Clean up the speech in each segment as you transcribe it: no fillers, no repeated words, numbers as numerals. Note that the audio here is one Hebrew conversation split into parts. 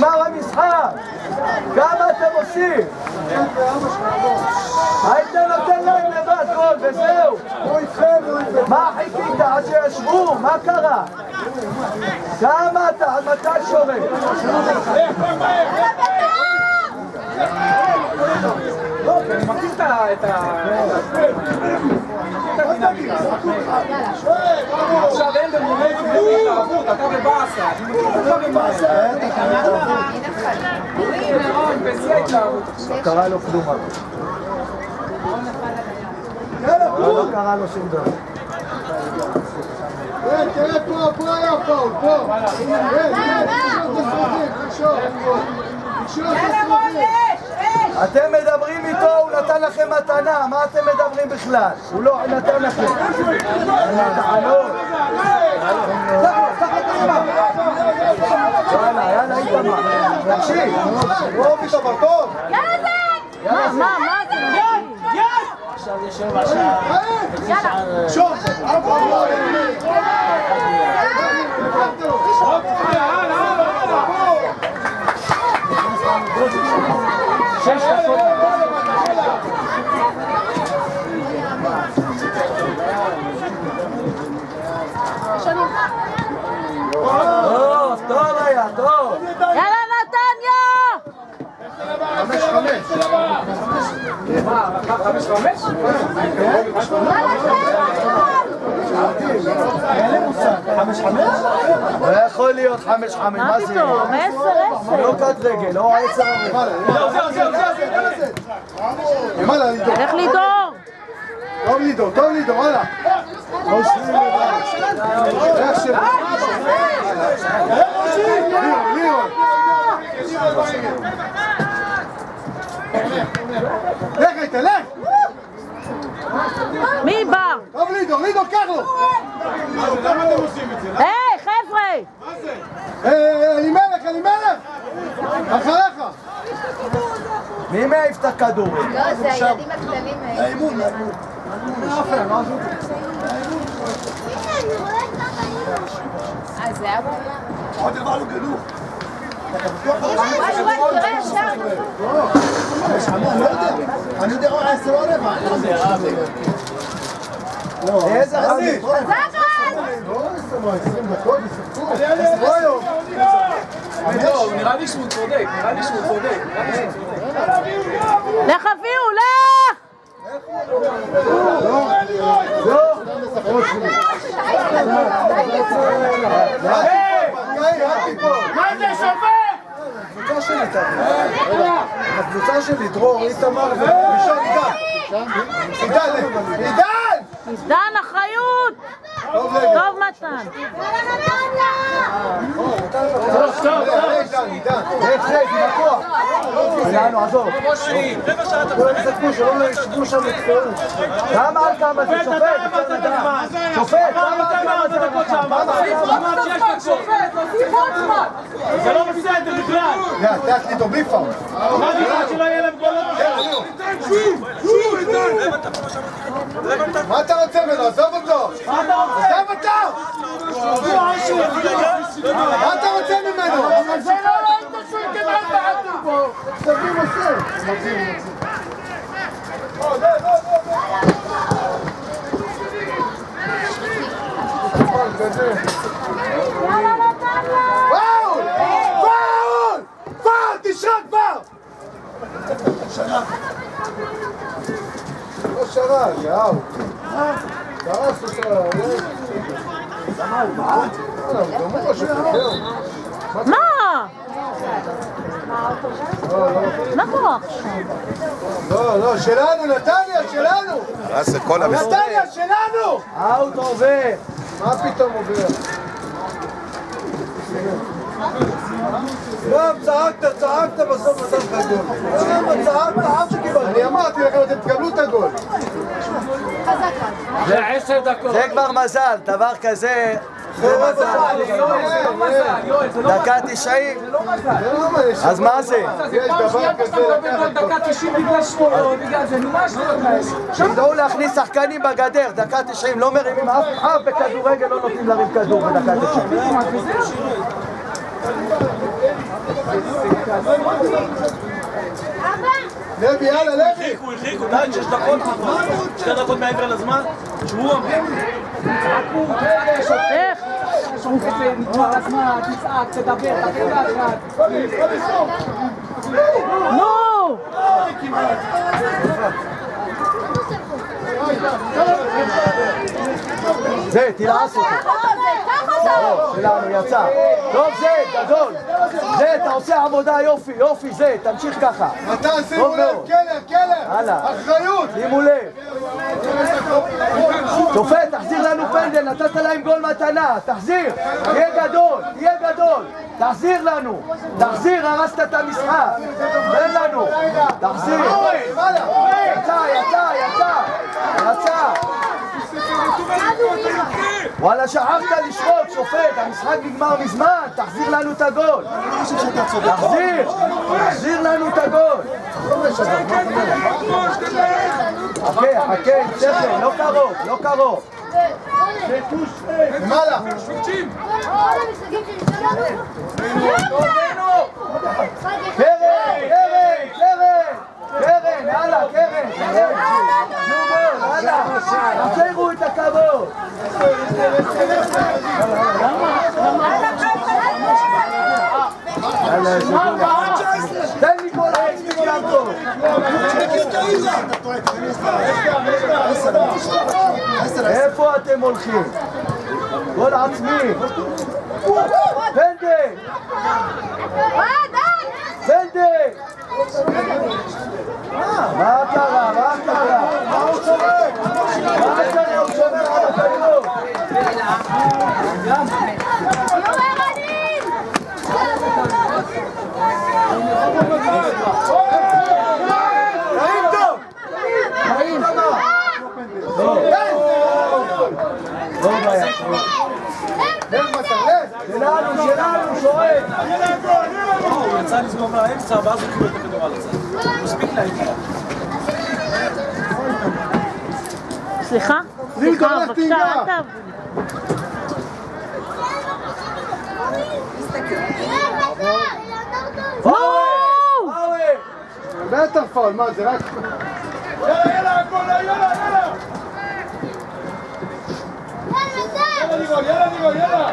נגמר המשחק. כמה אתם עושים? היית נותן להם לבד גול וזהו. מה חיכית עד שישבו? מה קרה? כמה אתה? עד מתי שורק? אני מכיר את הדינמיקה. עכשיו אין במומנט התערבות, אתה בבאסה. אני מכיר אותך בבאסה. בשיא ההתלהבות. לא קרה לו כלום. לא קרה לו שום דבר. תראה פה היה פאול, פה. אתם מדברים איתו, הוא נתן לכם מתנה, מה אתם מדברים בכלל? הוא לא נתן לכם. יאללה, איתמר. תקשיב. טוב איתמר, טוב. יאללה! מה? עכשיו יש רבע שעה. יאללה! שוב! טוב היה, טוב. יאללה נתניה! 5-5? לא יכול להיות 5-5, מה פתאום? 10-10. לא קט רגל, לא 10. לך לידור! טוב לידור, הלאה. לירון. לך איתה, לך! מי בא? טוב לידור, קח לו! למה אתם עושים את זה? היי, חבר'ה! מה זה? אלימלך! אחריך! מי מעיף את הכדור? לא, זה הילדים הקטנים האלה. האימון. זה היה פה. עוד דבר לו גנוך. וואי, תראה ישר. אני יודע, 10 או רבע. איזה חזית? לא 20 דקות, יספקו. לא, נראה לי שהוא צודק. לך אביהו, לך! מה זה שופט? הקבוצה שלי, דרור, איתמר עידן, אחריות! טוב מתן. עזוב. כמה על כמה זה שופט? שופט, כמה על כמה זה? זה לא בסדר בכלל. תעש לי בלי פאול. מה זה שלא יהיה להם גולות? מה אתה רוצה ממנו? עזוב אותו! מה אתה רוצה? עזוב אותו! מה אתה רוצה ממנו? זה לא ראית שהוא כמעט בעטו בו. תבין עושה! יאללה נתניה! פאול! פאול! פאול! תשרק כבר! לא שרק, יאו. דרס לו שרק. מה? מה קורה עכשיו? לא, שלנו, נתניה, שלנו! נתניה, שלנו! אאוט עובר. מה פתאום עובר? גם צעקת בסוף נתן לך גול. למה צעקת? עד שקיבלת. אני אמרתי לכם, אתם תקבלו את הגול. זה 10 דקות. זה כבר מזל, דבר כזה. דקה 90. אז מה זה? פעם שנייה אתה מקבל גול דקה 90 בגלל שמאלות, בגלל זה, נו מה השטויות האלה? שידעו להכניס שחקנים בגדר, דקה 90, לא מרימים אף בכדורגל, לא נותנים להרים כדור בדקה 90. לוי, יאללה, לוי! הרחיקו, די, 6 דקות, 2 דקות מעבר לזמן. שבו. איך? נגמר הזמן, תצעק, תדבר, תגיד אחת. נו! זה, תלעס אותו. שלנו, יצא. טוב, זה, גדול. זה, אתה עושה עבודה יופי, יופי, זה, תמשיך ככה. מתן, שימו לב, קלר, אחריות! שימו לב. שופט, תחזיר לנו פנדל, נתת להם גול מתנה, תחזיר, תהיה גדול, תחזיר לנו, תחזיר, הרסת את המשחק, תן לנו, תחזיר, יצא, וואלה, שכחת לשחוט, שופט, המשחק נגמר מזמן, תחזיר לנו את הגול, תחזיר לנו את הגול. חכה, שכן, לא קרוב. למעלה! קרן, יאללה, קרן. תחזירו את הכבוד. תן לי כל העצמי גם טוב. איפה אתם הולכים? כל עצמי. פנדל. מה קרה? הוא שומר על הכדור. לא בעיה. שלנו, שואל. הוא יצא לסגור מהאמצע, ואז הוא קיבל את הכדור על הצד. מספיק להם. סליחה, בבקשה, אל תעבוד. בטח פאול, מה זה רק... יאללה, הכל, יאללה! יאללה, יאללה!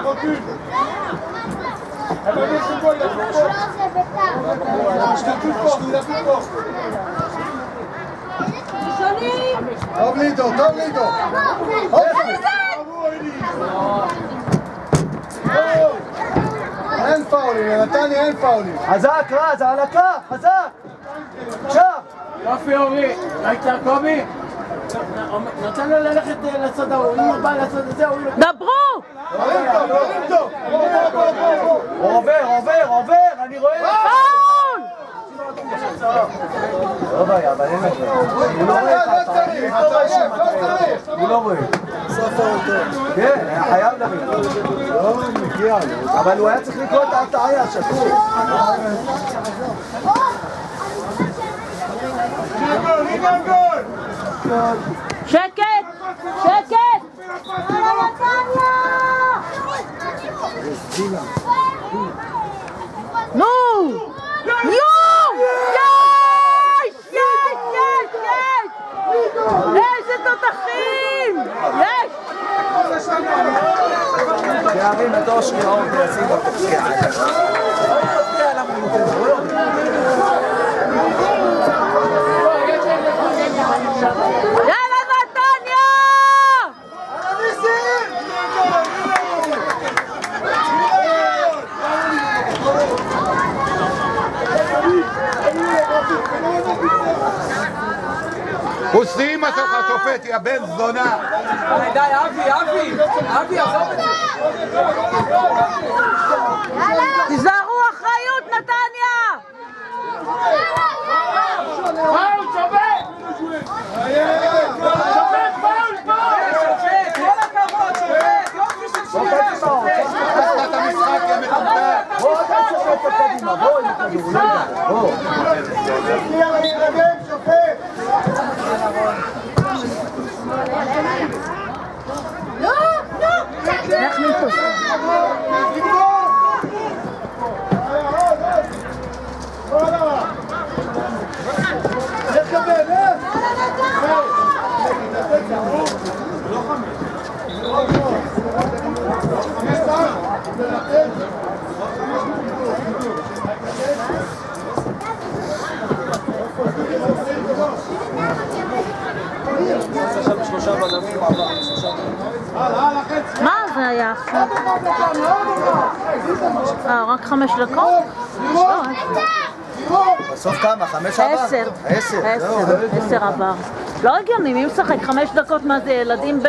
Recule. טוב לידו. אין פאולים, נתניה אין פאולים. חזק, רז, על הקו, חזק. עכשיו. יופי אורי, ראית קובי? נתן לו ללכת לצד ההוא, אם הוא בא לצד הזה, הוא... דברו! עובר, אני רואה. פאול! לא בעיה, אבל אין לך. הוא לא רואה. סוף האוטו. כן, היה חייב דוד. לא, מגיע לו. אבל הוא היה צריך לקרוא את ההטעיה, שתו. שקט! נו! איזה תותחים! יש! שירים את אושרי אור וישים בפצע. יאללה נתניה! הוא סיימה שלך שופט, יא בן זונה. די, אבי, עזוב את זה. תיזהרו, אחריות נתניה! פאול, שופט! שופט, כל הכבוד, שופט! יופי של שופט! את המשחק, יא מטומטם. בוא, אתה שופט קדימה, בוא, בוא. איך ניתוס? עכשיו 3 בלמים, עבר 3 מה זה היה עכשיו? רק 5 דקות? בסוף כמה? 5 עבר? 10 עבר. לא הגיוני, מי משחק 5 דקות? מה זה, ילדים